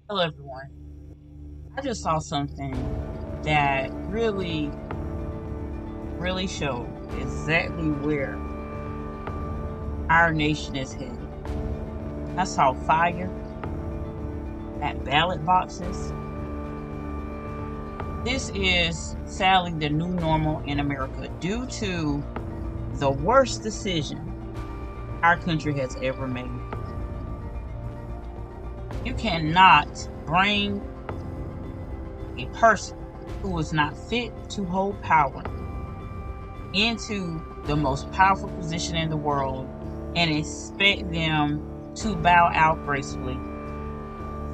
Hello, everyone. I just saw something that really showed exactly where our nation is headed. I saw fire at ballot boxes. This is sadly the new normal in America due to the worst decision our country has ever made. You cannot bring a person who is not fit to hold power into the most powerful position in the world and expect them to bow out gracefully.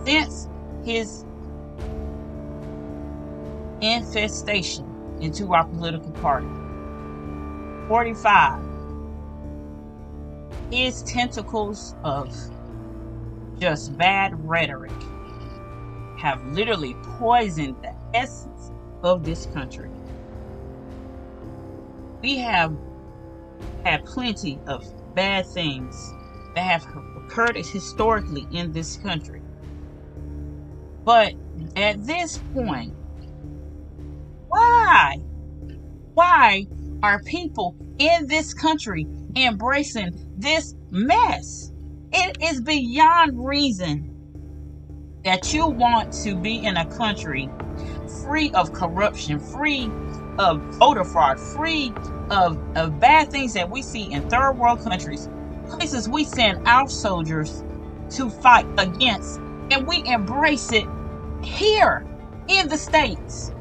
Since his infestation into our political party, 45, his tentacles of just bad rhetoric have literally poisoned the essence of this country. We have had plenty of bad things that have occurred historically in this country. But at this point, why are people in this country embracing this mess? It is beyond reason that you want to be in a country free of corruption, free of voter fraud, free of bad things that we see in third world countries, places we send our soldiers to fight against, and we embrace it here in the States.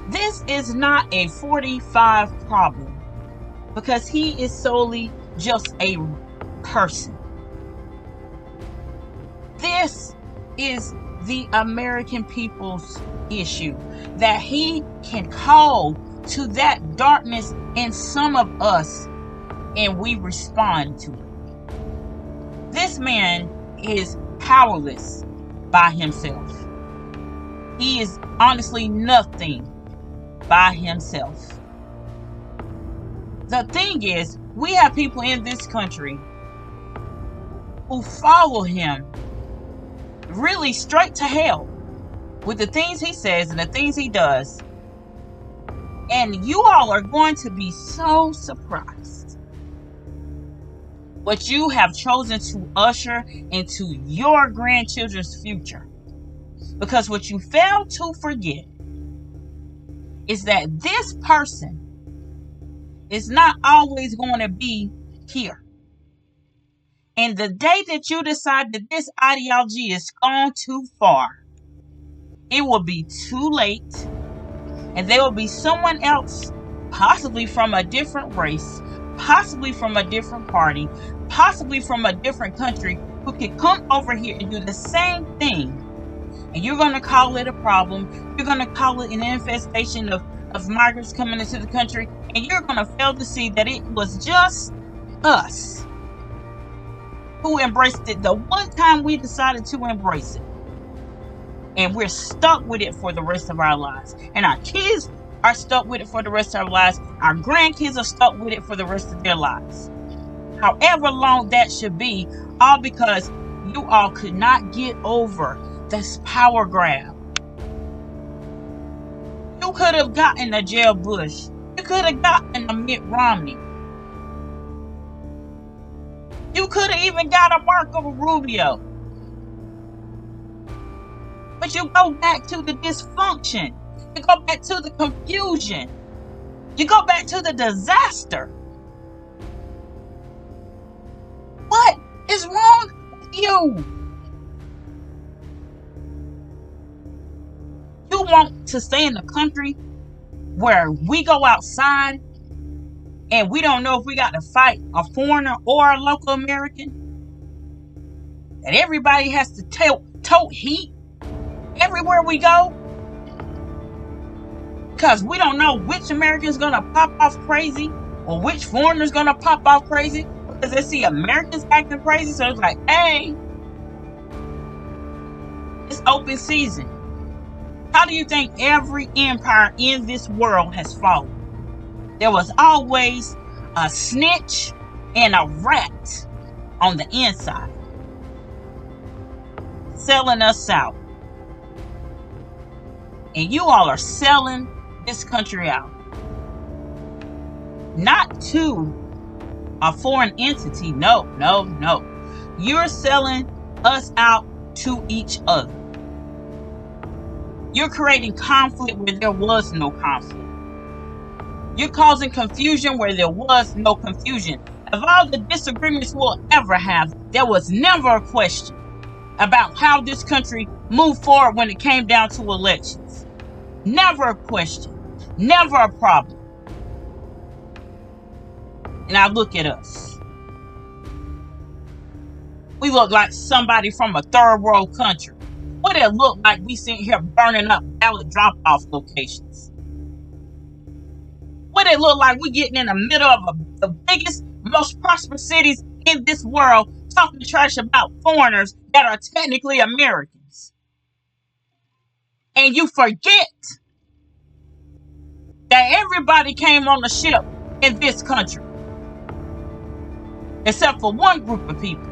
This is not a 45 problem because he is solely just a person. This is the American people's issue, that he can call to that darkness in some of us and we respond to it. This man is powerless by himself. He is honestly nothing by himself. The thing is, we have people in this country who follow him really straight to hell with the things he says and the things he does. And you all are going to be so surprised what you have chosen to usher into your grandchildren's future. Because what you fail to forget is that this person is not always going to be here. And the day that you decide that this ideology is gone too far, it will be too late, and there will be someone else, possibly from a different race, possibly from a different party, possibly from a different country, who can come over here and do the same thing. And you're going to call it a problem. You're going to call it an infestation of migrants coming into the country. And you're going to fail to see that it was just us who embraced it the one time we decided to embrace it. And we're stuck with it for the rest of our lives. And our kids are stuck with it for the rest of our lives. Our grandkids are stuck with it for the rest of their lives. However long that should be, all because you all could not get over this power grab. You could have gotten a Jeb Bush. You could have gotten a Mitt Romney. You could have even got a Marco Rubio. But you go back to the dysfunction. You go back to the confusion. You go back to the disaster. What is wrong with you? You want to stay in the country where we go outside and we don't know if we got to fight a foreigner or a local American? That everybody has to tote heat everywhere we go? Because we don't know which American's going to pop off crazy or which foreigner's going to pop off crazy because they see Americans acting crazy. So it's like, hey, it's open season. How do you think every empire in this world has fallen? There was always a snitch and a rat on the inside. selling us out. And you all are selling this country out. Not to a foreign entity. No. You're selling us out to each other. You're creating conflict where there was no conflict. You're causing confusion where there was no confusion. Of all the disagreements we'll ever have, there was never a question about how this country moved forward when it came down to elections. Never a question. Never a problem. And now look at us. We look like somebody from a third world country. What it look like we sitting here burning up ballot drop-off locations? What it look like we getting in the middle of the biggest, most prosperous cities in this world talking trash about foreigners that are technically Americans? And you forget that everybody came on the ship in this country. Except for one group of people.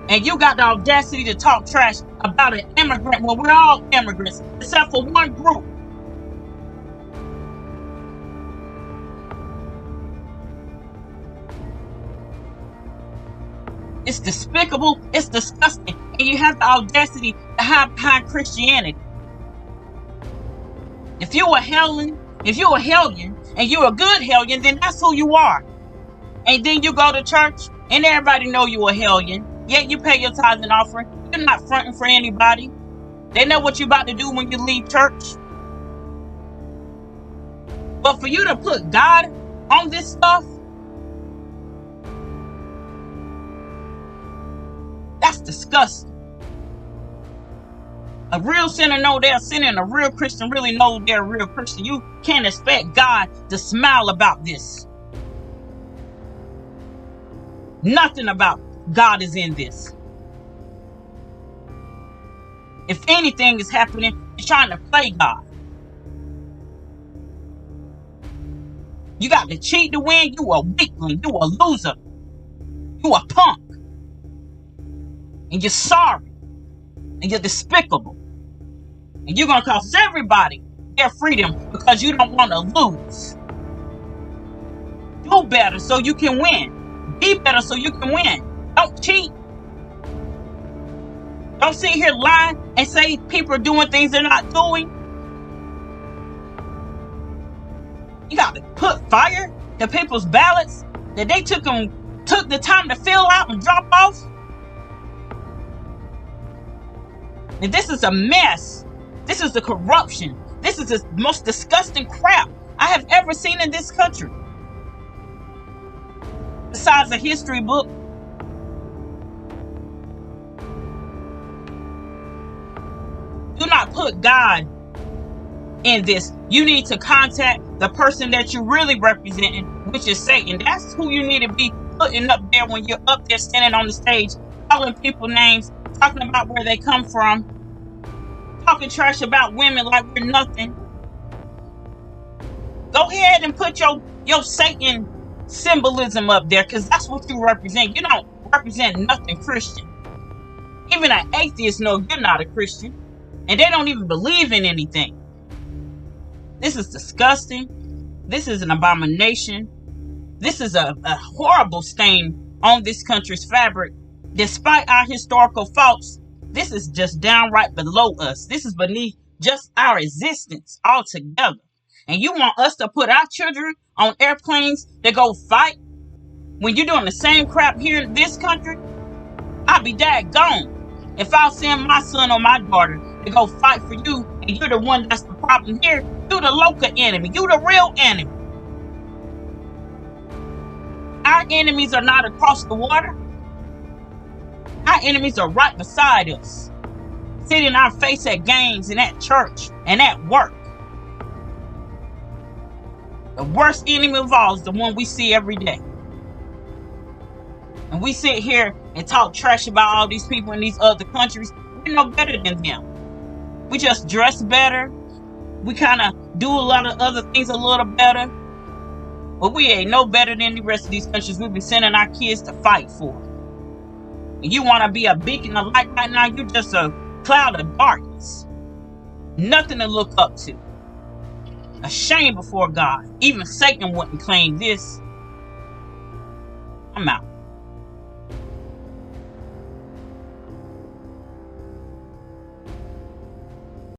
And you got the audacity to talk trash about an immigrant when we're all immigrants, except for one group. It's despicable, it's disgusting, and you have the audacity to hide behind Christianity. If you're a hellion, and you're a good hellion, then that's who you are. And then you go to church, and everybody know you're a hellion. Yet you pay your tithes and offering. You're not fronting for anybody. They know what you're about to do when you leave church. But for you to put God on this stuff, that's disgusting. A real sinner know they're a sinner, and a real Christian really knows they're a real Christian. You can't expect God to smile about this. Nothing about God is in this. If anything is happening, it's trying to play God. You got to cheat to win. You a weakling. You a loser. You a punk. And you're sorry. And you're despicable. And you're going to cost everybody their freedom because you don't want to lose. Do better so you can win. Be better so you can win. Don't cheat. Don't sit here lying and say people are doing things they're not doing. You got to put fire to people's ballots that they took the time to fill out and drop off. And this is a mess. This is the corruption. This is the most disgusting crap I have ever seen in this country. Besides a history book. Do not put God in this. You need to contact the person that you're really representing, which is Satan. That's who you need to be putting up there when you're up there standing on the stage, calling people names, talking about where they come from, talking trash about women like we're nothing. Go ahead and put your Satan symbolism up there, because that's what you represent. You don't represent nothing Christian. Even an atheist knows you're not a Christian, and they don't even believe in anything. This is disgusting. This is an abomination. This is a horrible stain on this country's fabric. Despite our historical faults, this is just downright below us. This is beneath just our existence altogether. And you want us to put our children on airplanes to go fight when you're doing the same crap here in this country? I'd be daggone if I send my son or my daughter to go fight for you, and you're the one that's the problem here. You're the local enemy. You're the real enemy. Our enemies are not across the water. Our enemies are right beside us, sitting in our face at games and at church and at work. The worst enemy of all is the one we see every day. And we sit here and talk trash about all these people in these other countries. We're no better than them. We just dress better. We kind of do a lot of other things a little better. But we ain't no better than the rest of these countries we've been sending our kids to fight for. and you want to be a beacon of light right now, you're just a cloud of darkness. Nothing to look up to. A shame before God. Even Satan wouldn't claim this. I'm out.